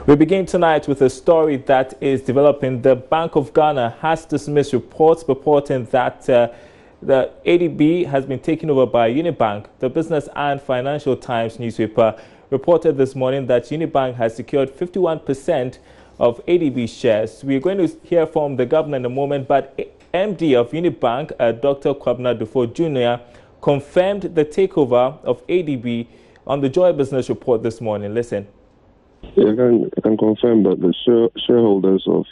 We begin tonight with a story that is developing. The Bank of Ghana has dismissed reports purporting that the ADB has been taken over by Unibank. The Business and Financial Times newspaper reported this morning that Unibank has secured 51% of ADB shares. We are going to hear from the governor in a moment, but MD of Unibank, Dr. Kwabena Dufo Jr., confirmed the takeover of ADB on the Joy Business report this morning. Listen. Yeah, I can confirm that the shareholders of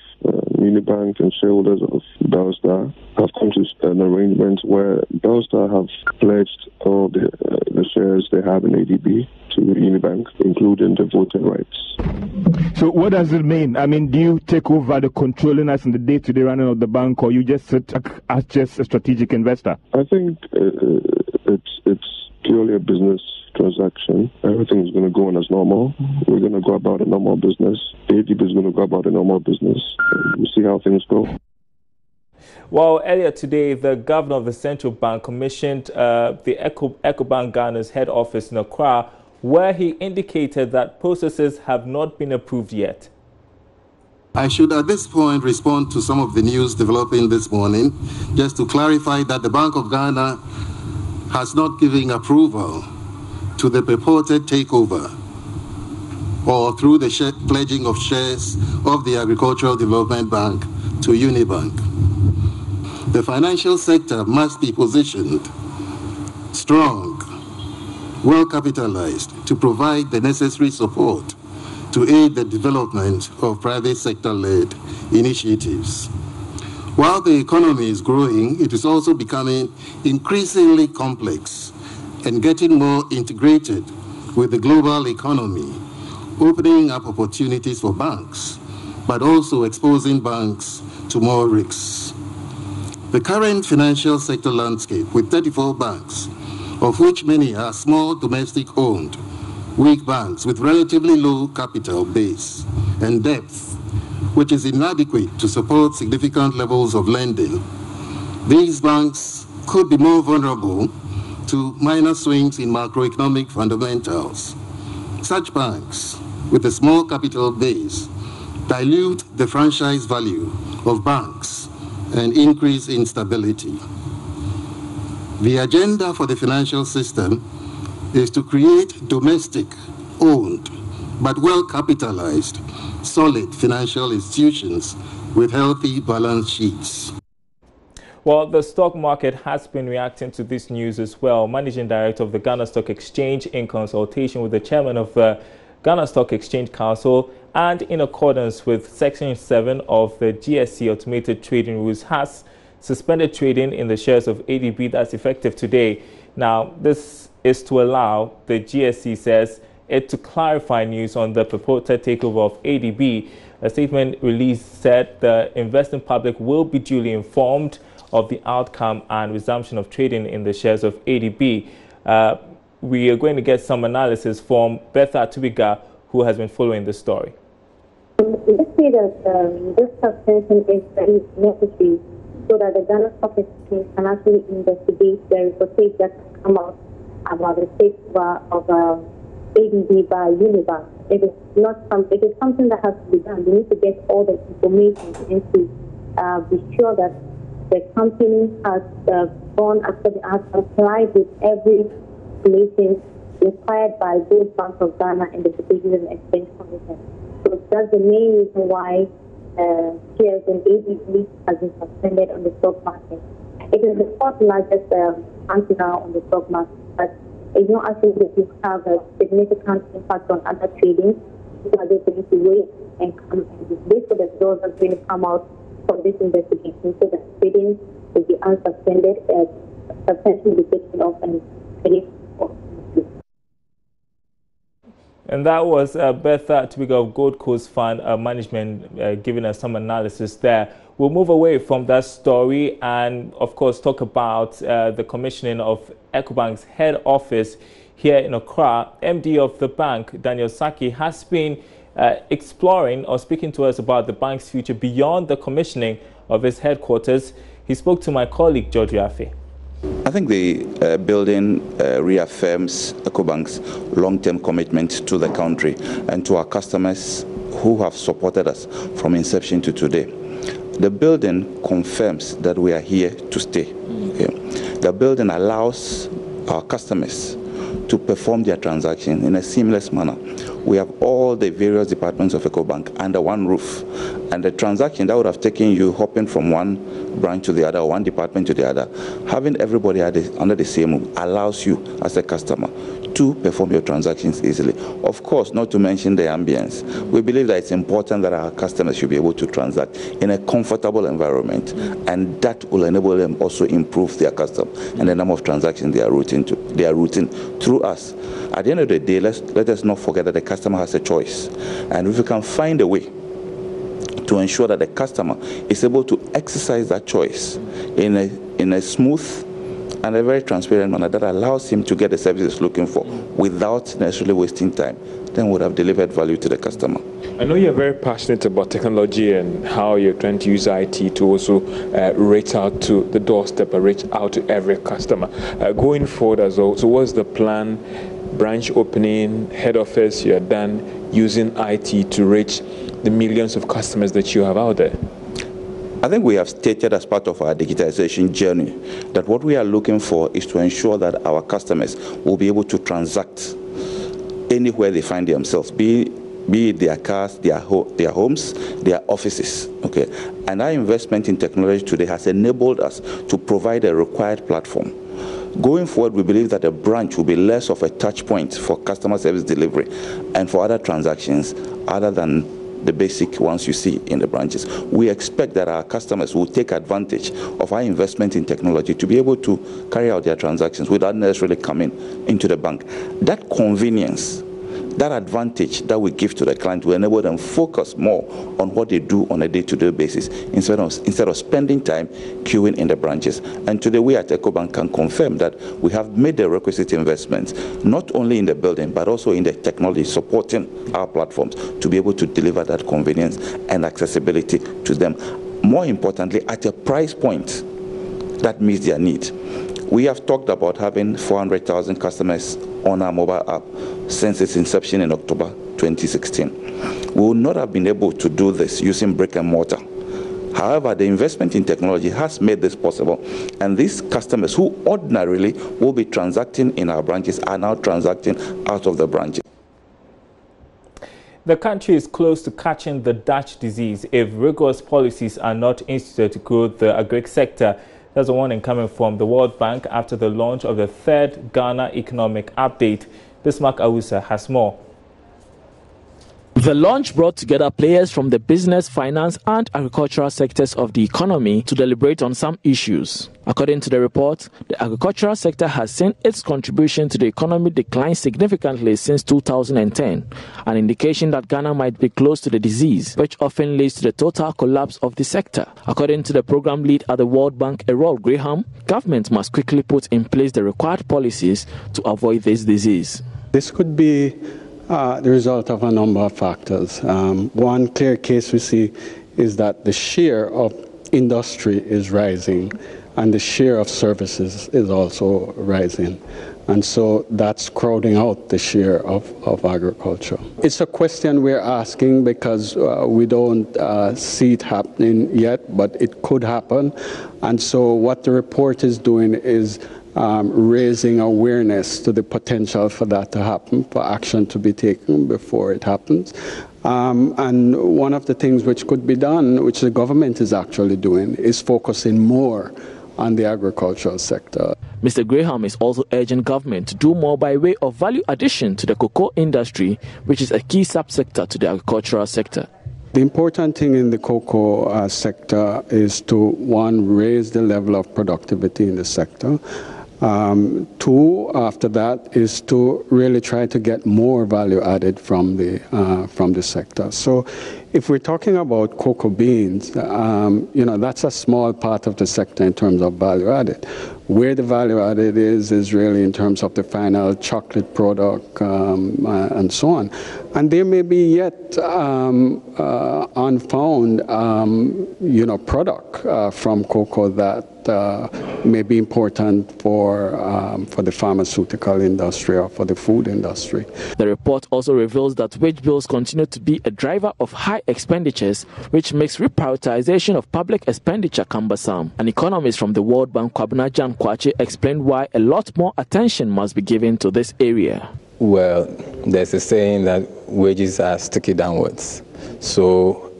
Unibank and shareholders of Belstar have come to an arrangement where Belstar have pledged all the shares they have in ADB to Unibank, including the voting rights. So what does it mean? I mean, do you take over the controlling us in the day-to-day running of the bank, or you just sit as just a strategic investor? I think it's purely a business transaction. Everything is going to go on as normal. We're going to go about a normal business. ADB is going to go about a normal business. We'll see how things go. Well, earlier today, the governor of the central bank commissioned the Ecobank Ghana's head office in Accra, where he indicated that processes have not been approved yet. I should at this point respond to some of the news developing this morning, just to clarify that the Bank of Ghana has not given approval to the purported takeover or through the pledging of shares of the Agricultural Development Bank to Unibank. The financial sector must be positioned strong, well capitalized to provide the necessary support to aid the development of private sector-led initiatives. While the economy is growing, it is also becoming increasingly complex and getting more integrated with the global economy, opening up opportunities for banks, but also exposing banks to more risks. The current financial sector landscape, with 34 banks, of which many are small domestic-owned, weak banks with relatively low capital base and depth, which is inadequate to support significant levels of lending. These banks could be more vulnerable to minor swings in macroeconomic fundamentals. Such banks with a small capital base dilute the franchise value of banks and increase instability. The agenda for the financial system is to create domestic-owned but well-capitalized, solid financial institutions with healthy balance sheets. Well, the stock market has been reacting to this news as well. Managing Director of the Ghana Stock Exchange, in consultation with the Chairman of the Ghana Stock Exchange Council and in accordance with Section 7 of the GSE Automated Trading Rules, has suspended trading in the shares of ADB. That's effective today. Now, this is to allow, the GSE says, it to clarify news on the purported takeover of ADB. A statement released said the investing public will be duly informed of the outcome and resumption of trading in the shares of ADB. We are going to get some analysis from Betha Tubiga, who has been following this story. Let's say that this suspension is very necessary so that the Ghana Stock Exchange can actually investigate the reports that come out about the takeover of ADB by Unibank. It is something that has to be done. We need to get all the information and to be sure that the company has gone after the act, complied with every information required by both Bank of Ghana and the Securities and Exchange Commission. So that's the main reason why shares in ADB has been suspended on the stock market. It is the fourth largest bank now on the stock market, but it's not actually going to have a significant impact on other trading. So are going to wait and come and wait for the results that's going to come out from this investigation so that trading will be unsuspended, suspension will be taken off and trading. And that was Betha Tubiga of Gold Coast Fund Management giving us some analysis there. We'll move away from that story and, of course, talk about the commissioning of Ecobank's head office here in Accra. MD of the bank, Daniel Saki, has been exploring or speaking to us about the bank's future beyond the commissioning of its headquarters. He spoke to my colleague, George Yafe. I think the building reaffirms Ecobank's long-term commitment to the country and to our customers who have supported us from inception to today. The building confirms that we are here to stay. Okay? The building allows our customers to perform their transaction in a seamless manner. We have all the various departments of EcoBank under one roof, and the transaction that would have taken you hopping from one branch to the other, or one department to the other, having everybody under the same roof allows you as a customer to perform your transactions easily. Of course, not to mention the ambience. We believe that it's important that our customers should be able to transact in a comfortable environment, and that will enable them also improve their custom and the number of transactions they are routing through us. At the end of the day, let us not forget that the customer has a choice, and if we can find a way to ensure that the customer is able to exercise that choice in a smooth and a very transparent manner that allows him to get the services he's looking for without necessarily wasting time, then would have delivered value to the customer. I know you're very passionate about technology and how you're trying to use IT to also reach out to the doorstep and reach out to every customer. Going forward as well, so what's the plan? Branch opening, head office, you're done using IT to reach the millions of customers that you have out there? I think we have stated as part of our digitization journey that what we are looking for is to ensure that our customers will be able to transact anywhere they find themselves, be it their cars, their homes, their offices. Okay, and our investment in technology today has enabled us to provide a required platform. Going forward, we believe that a branch will be less of a touch point for customer service delivery and for other transactions other than the basic ones you see in the branches. We expect that our customers will take advantage of our investment in technology to be able to carry out their transactions without necessarily coming into the bank. That convenience, that advantage that we give to the client will enable them focus more on what they do on a day-to-day basis instead of spending time queuing in the branches. And today we at EcoBank can confirm that we have made the requisite investments not only in the building but also in the technology supporting our platforms to be able to deliver that convenience and accessibility to them. More importantly, at a price point that meets their need. We have talked about having 400,000 customers on our mobile app since its inception in October 2016. We would not have been able to do this using brick and mortar. However, the investment in technology has made this possible, and these customers who ordinarily will be transacting in our branches are now transacting out of the branches. The country is close to catching the Dutch disease if rigorous policies are not instituted to grow the agri sector. There's a warning coming from the World Bank after the launch of the third Ghana Economic Update. Bismarck Awusa has more. The launch brought together players from the business, finance and agricultural sectors of the economy to deliberate on some issues. According to the report, the agricultural sector has seen its contribution to the economy decline significantly since 2010, an indication that Ghana might be close to the disease, which often leads to the total collapse of the sector. According to the program lead at the World Bank, Errol Graham, government must quickly put in place the required policies to avoid this disease. This could be the result of a number of factors. One clear case we see is that the share of industry is rising and the share of services is also rising. And so that's crowding out the share of agriculture. It's a question we're asking because we don't see it happening yet, but it could happen. And so what the report is doing is raising awareness to the potential for that to happen, for action to be taken before it happens. And one of the things which could be done, which the government is actually doing, is focusing more on the agricultural sector. Mr. Graham is also urging government to do more by way of value addition to the cocoa industry, which is a key subsector to the agricultural sector. The important thing in the cocoa sector is to, one, raise the level of productivity in the sector. Two, after that, is to really try to get more value added from the sector. So if we're talking about cocoa beans, that's a small part of the sector in terms of value added. Where the value added is really in terms of the final chocolate product and so on. And there may be yet unfound, product from cocoa that may be important for the pharmaceutical industry or for the food industry. The report also reveals that wage bills continue to be a driver of high expenditures, which makes reprioritization of public expenditure cumbersome. An economist from the World Bank, Kwabena Jan Kwache, explained why a lot more attention must be given to this area. Well, there's a saying that wages are sticky downwards. So,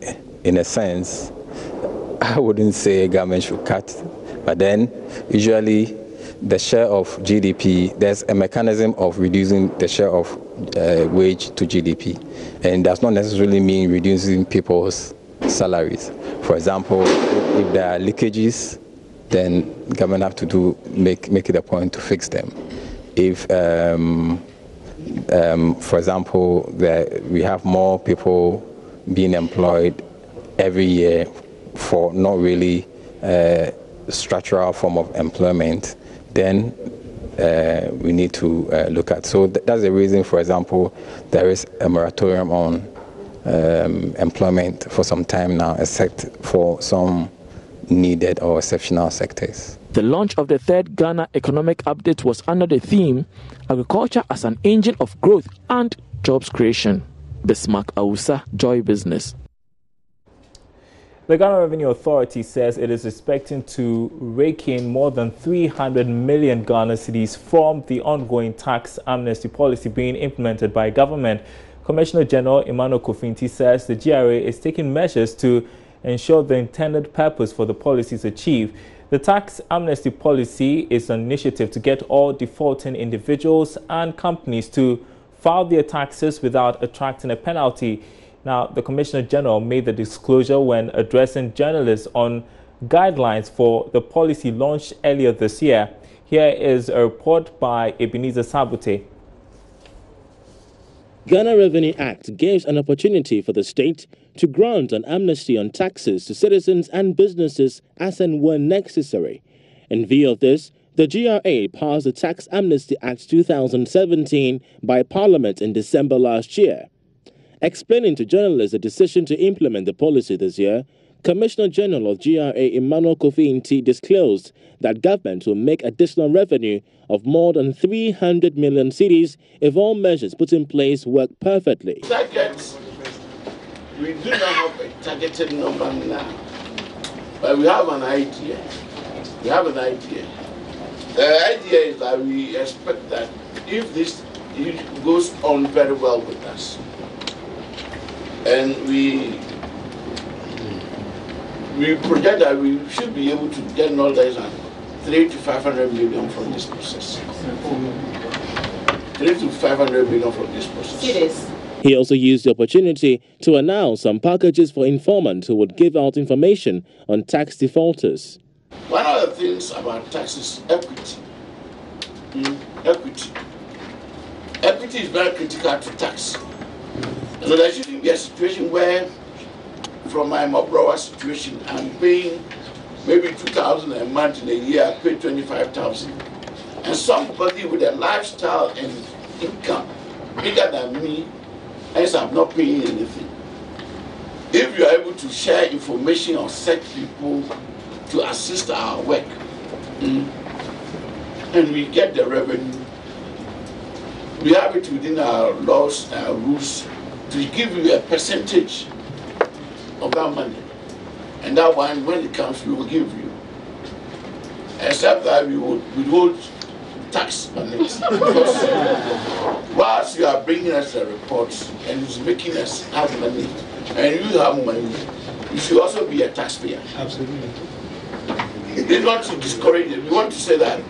in a sense, I wouldn't say government should cut, but then usually the share of GDP, there's a mechanism of reducing the share of wage to GDP, and does not necessarily mean reducing people's salaries. For example, if there are leakages, then government have to make it a point to fix them. If, for example, we have more people being employed every year for not really structural form of employment, then we need to look at. So that's the reason, for example, there is a moratorium on employment for some time now, except for some needed or exceptional sectors. The launch of the third Ghana Economic Update was under the theme, Agriculture as an Engine of Growth and Jobs Creation. Bismarck Awusa, Joy Business. The Ghana Revenue Authority says it is expecting to rake in more than 300 million Ghana cedis from the ongoing tax amnesty policy being implemented by government. Commissioner General Emmanuel Kofinti says the GRA is taking measures to ensure the intended purpose for the policy is achieved. The tax amnesty policy is an initiative to get all defaulting individuals and companies to file their taxes without attracting a penalty. Now, the Commissioner General made the disclosure when addressing journalists on guidelines for the policy launched earlier this year. Here is a report by Ebenezer Sabute. Ghana Revenue Act gives an opportunity for the state to grant an amnesty on taxes to citizens and businesses as and when necessary. In view of this, the GRA passed the Tax Amnesty Act 2017 by Parliament in December last year. Explaining to journalists the decision to implement the policy this year, Commissioner General of GRA Emmanuel Kofinti disclosed that government will make additional revenue of more than 300 million cedis if all measures put in place work perfectly. Targets, we do not have a targeted number now, but we have an idea. The idea is that we expect that if this goes on very well with us, and we project that we should be able to get no less than 300 to 500 million from this process. 300 to 500 million from this process. It is. He also used the opportunity to announce some packages for informants who would give out information on tax defaulters. One of the things about tax is equity. Equity is very critical to tax. So there shouldn't be a situation where, from my Mobrowa situation, I'm paying maybe 2,000 a month in a year, I pay 25,000. And somebody with a lifestyle and income bigger than me, as I'm not paying anything. If you are able to share information or set people to assist our work, and we get the revenue, we have it within our laws, our rules, to give you a percentage of that money. And that one, when it comes, we will give you. Except that we would withhold tax on it. Because whilst you are bringing us the reports and it's making us have money, and you have money, you should also be a taxpayer. Absolutely. It's not to discourage it. We want to say that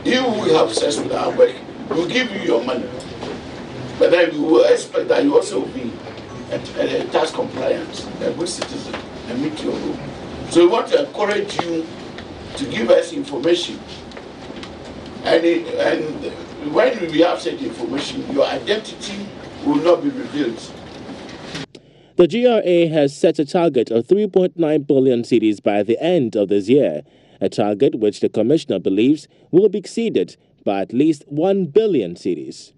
if we have success with our work, we'll give you your money. But then we will expect that you also be a tax compliant, a good citizen, and meet your rule. So we want to encourage you to give us information. And when we have such information, your identity will not be revealed. The GRA has set a target of 3.9 billion cedis by the end of this year, a target which the Commissioner believes will be exceeded by at least 1 billion cedis.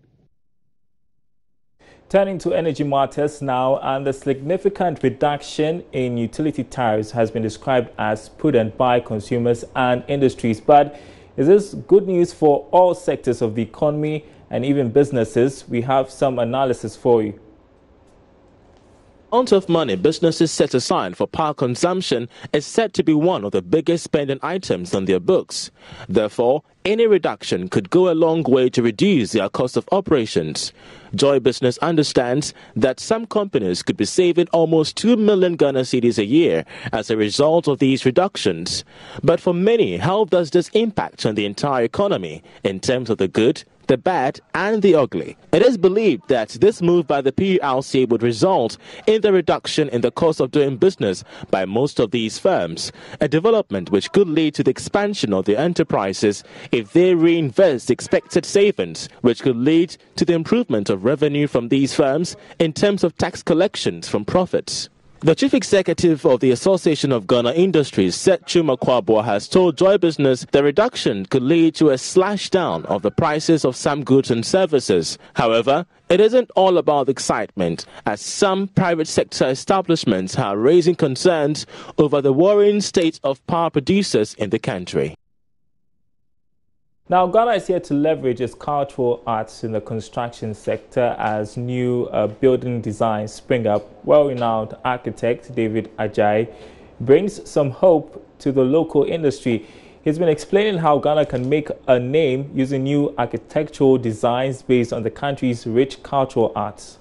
Turning to energy matters now, and the significant reduction in utility tariffs has been described as prudent by consumers and industries. But is this good news for all sectors of the economy and even businesses? We have some analysis for you. The amount of money businesses set aside for power consumption is said to be one of the biggest spending items on their books. Therefore, any reduction could go a long way to reduce their cost of operations. Joy Business understands that some companies could be saving almost 2 million Ghana cedis a year as a result of these reductions. But for many, how does this impact on the entire economy in terms of the good, the bad and the ugly? It is believed that this move by the PULC would result in the reduction in the cost of doing business by most of these firms, a development which could lead to the expansion of their enterprises if they reinvest expected savings, which could lead to the improvement of revenue from these firms in terms of tax collections from profits. The chief executive of the Association of Ghana Industries, Seth Chuma Kwabwa, has told Joy Business the reduction could lead to a slash down of the prices of some goods and services. However, it isn't all about excitement, as some private sector establishments are raising concerns over the worrying state of power producers in the country. Now, Ghana is here to leverage its cultural arts in the construction sector as new building designs spring up. Well-renowned architect David Ajayi brings some hope to the local industry. He's been explaining how Ghana can make a name using new architectural designs based on the country's rich cultural arts.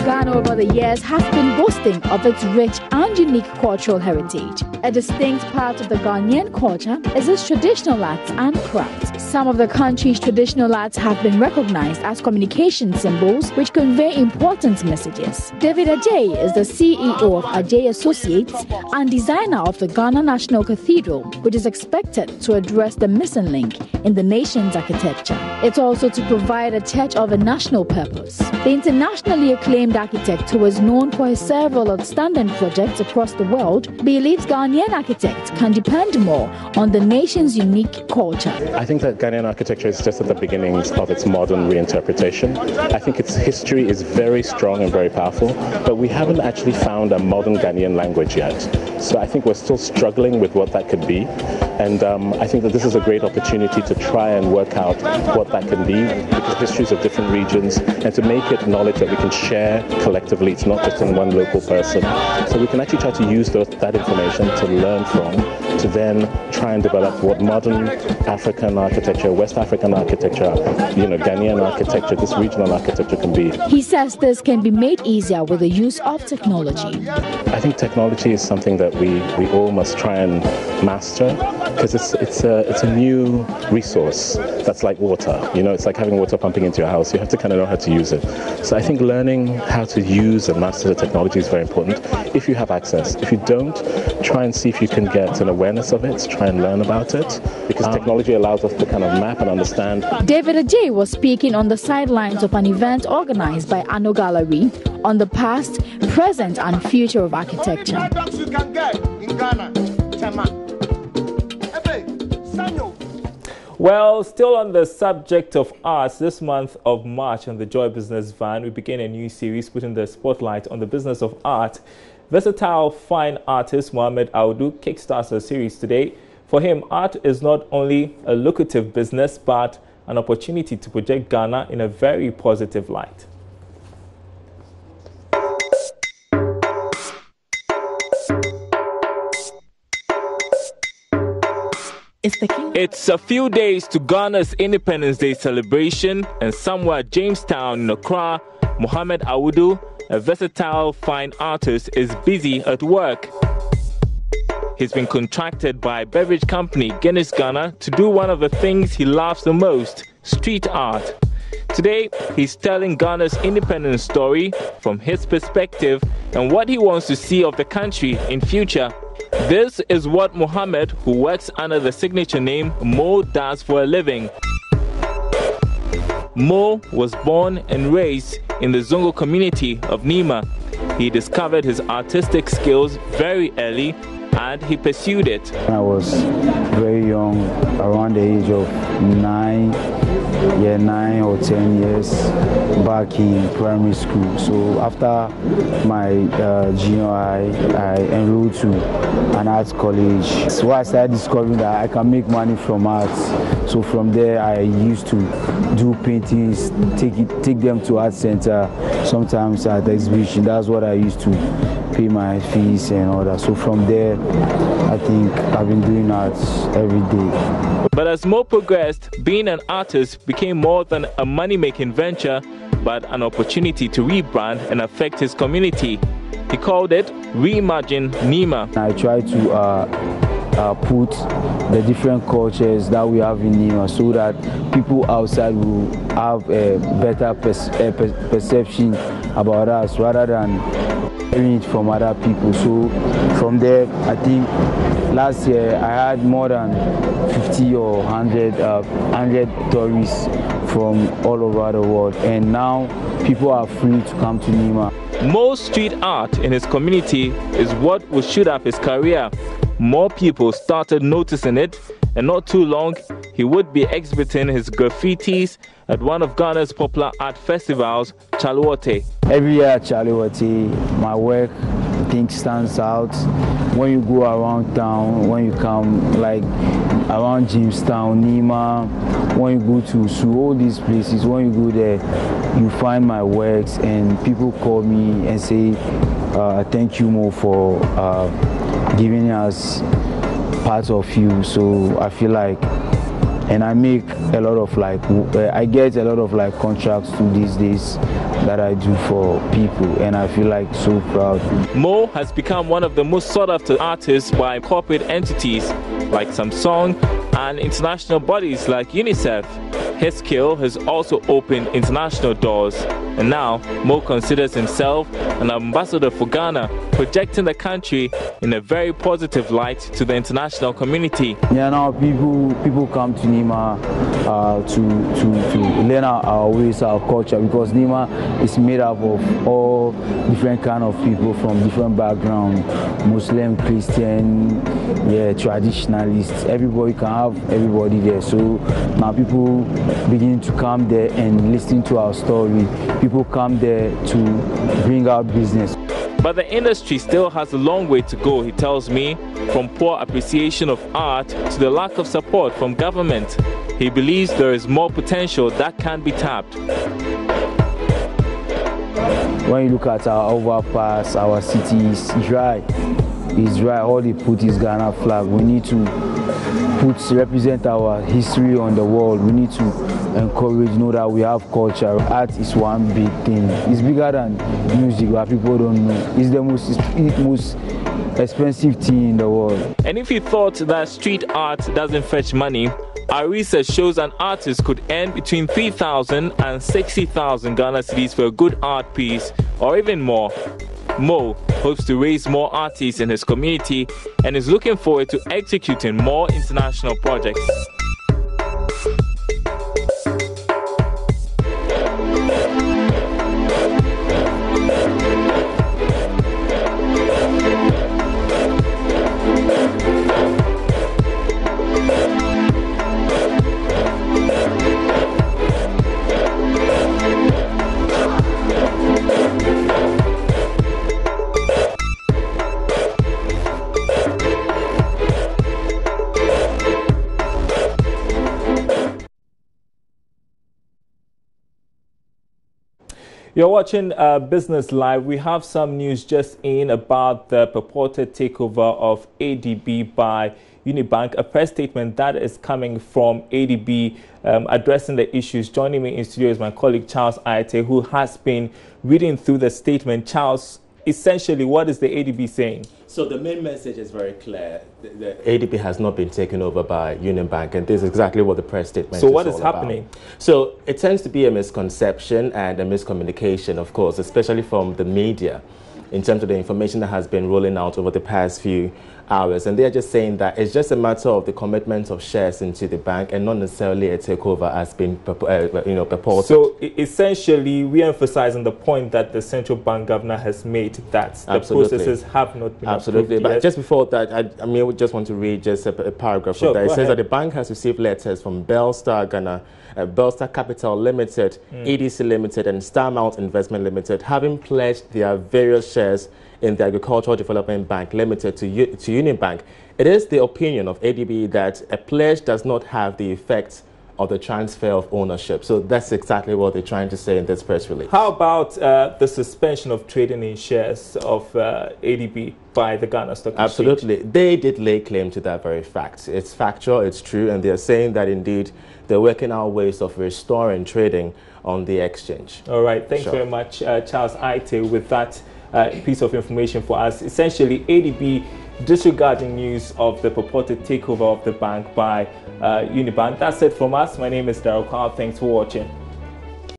Ghana over the years has been boasting of its rich and unique cultural heritage. A distinct part of the Ghanaian culture is its traditional arts and crafts. Some of the country's traditional arts have been recognized as communication symbols which convey important messages. David Ajayi is the CEO of Ajayi Associates and designer of the Ghana National Cathedral, which is expected to address the missing link in the nation's architecture. It's also to provide a touch of a national purpose. The internationally acclaimed architect, who is known for his several outstanding projects across the world, believes Ghanaian architects can depend more on the nation's unique culture. I think that Ghanaian architecture is just at the beginnings of its modern reinterpretation. I think its history is very strong and very powerful, but we haven't actually found a modern Ghanaian language yet. So I think we're still struggling with what that could be. And I think that this is a great opportunity to try and work out what that can be, because histories of different regions, and to make it knowledge that we can share collectively. It's not just in one local person. So we can actually try to use that information to learn from, to then try and develop what modern African architecture, West African architecture, Ghanaian architecture, this regional architecture can be. He says this can be made easier with the use of technology. I think technology is something that we all must try and master, because it's a new resource that's like water. It's like having water pumping into your house. You have to kind of know how to use it. So I think learning how to use and master the technology is very important if you have access. If you don't, try and see if you can get an awareness of it, try and learn about it, because technology allows us to kind of map and understand. David Ajayi was speaking on the sidelines of an event organized by Anno Gallery on the past, present and future of architecture. Well, still on the subject of arts, this month of March on the Joy Business Van, we begin a new series putting the spotlight on the business of art. Versatile fine artist Mohamed Audu kickstarts a series today. For him, art is not only a lucrative business, but an opportunity to project Ghana in a very positive light. It's a few days to Ghana's Independence Day celebration, and somewhere at Jamestown in Accra, Mohamed Audu, a versatile fine artist, is busy at work. He's been contracted by beverage company Guinness Ghana to do one of the things he loves the most, street art. Today, he's telling Ghana's independence story from his perspective and what he wants to see of the country in future. This is what Mohamed, who works under the signature name Mo, does for a living. Mo was born and raised in the Zongo community of Nima. He discovered his artistic skills very early and he pursued it. I was very young, around the age of 9 or 10 years, back in primary school. So after my junior high, I enrolled to an arts college. So I started discovering that I can make money from art. So from there, I used to do paintings, take them to art center, sometimes at exhibition. That's what I used to pay my fees and all that. So from there, I think I've been doing art every day. But as Mo progressed, being an artist became more than a money-making venture, but an opportunity to rebrand and affect his community. He called it Reimagine Nima. I try to put the different cultures that we have in Nima so that people outside will have a better perception about us rather than hearing it from other people. So from there, I think last year I had more than 50 or 100 tourists from all over the world, and now people are free to come to Nima. More street art in his community is what will shoot up his career. More people started noticing it, and not too long, he would be exhibiting his graffitis at one of Ghana's popular art festivals, Chaluote. Every year at Chaluote, my work, I think, stands out. When you go around town, when you come like around Jamestown, Nima, when you go to Su, all these places, when you go there, you find my works and people call me and say, thank you, Mo, for giving us part of you. So I feel like, and I make a lot of I get a lot of contracts to these days that I do for people, and I feel like so proud. Mo has become one of the most sought after artists by corporate entities like Samsung and international bodies like UNICEF. His skill has also opened international doors, and now Mo considers himself an ambassador for Ghana, projecting the country in a very positive light to the international community. Yeah, now people come to Nima to learn our ways, our culture, because Nima is made up of all different kind of people from different backgrounds, Muslim, Christian, traditionalists. Everybody can have everybody there. So now people begin to come there and listen to our story. People come there to bring out business. But the industry still has a long way to go, he tells me, from poor appreciation of art to the lack of support from government. He believes there is more potential that can be tapped. When you look at our overpass, our city is dry. It's dry. All they put is Ghana flag. We need to represent our history on the world. We need to encourage, know that we have culture. Art is one big thing. It's bigger than music, but people don't know. It's the most expensive thing in the world. And if you thought that street art doesn't fetch money, our research shows an artist could earn between 3,000 and 60,000 Ghana cedis for a good art piece, or even more. Mo hopes to raise more artists in his community and is looking forward to executing more international projects. You're watching Business Live. We have some news just in about the purported takeover of ADB by Unibank. A press statement that is coming from ADB addressing the issues. Joining me in studio is my colleague Charles Ayate, who has been reading through the statement. Charles, essentially, what is the ADB saying? So the main message is very clear. The ADB has not been taken over by Unibank, and this is exactly what the press statement is all about. So what is happening? So it tends to be a misconception and a miscommunication, of course, especially from the media, in terms of the information that has been rolling out over the past few hours, and they're just saying that it's just a matter of the commitment of shares into the bank and not necessarily a takeover as been purported. So essentially, we emphasize on the point that the central bank governor has made that the processes have not been approved. But just before that, I just want to read just a paragraph of that. It says that the bank has received letters from Belstar Ghana, Belstar Capital Limited, EDC Limited, and Starmount Investment Limited, having pledged their various shares in the Agricultural Development Bank Limited to Union Bank. It is the opinion of ADB that a pledge does not have the effect of the transfer of ownership. So that's exactly what they're trying to say in this press release. How about the suspension of trading in shares of ADB by the Ghana Stock Exchange? Absolutely. They did lay claim to that very fact. It's factual, it's true, and they're saying that indeed they're working out ways of restoring trading on the exchange. All right. Thanks very much, Charles Aite, with that piece of information for us. Essentially, ADB disregarding news of the purported takeover of the bank by Unibank. That's it from us. My name is Daryl Carl. Thanks for watching.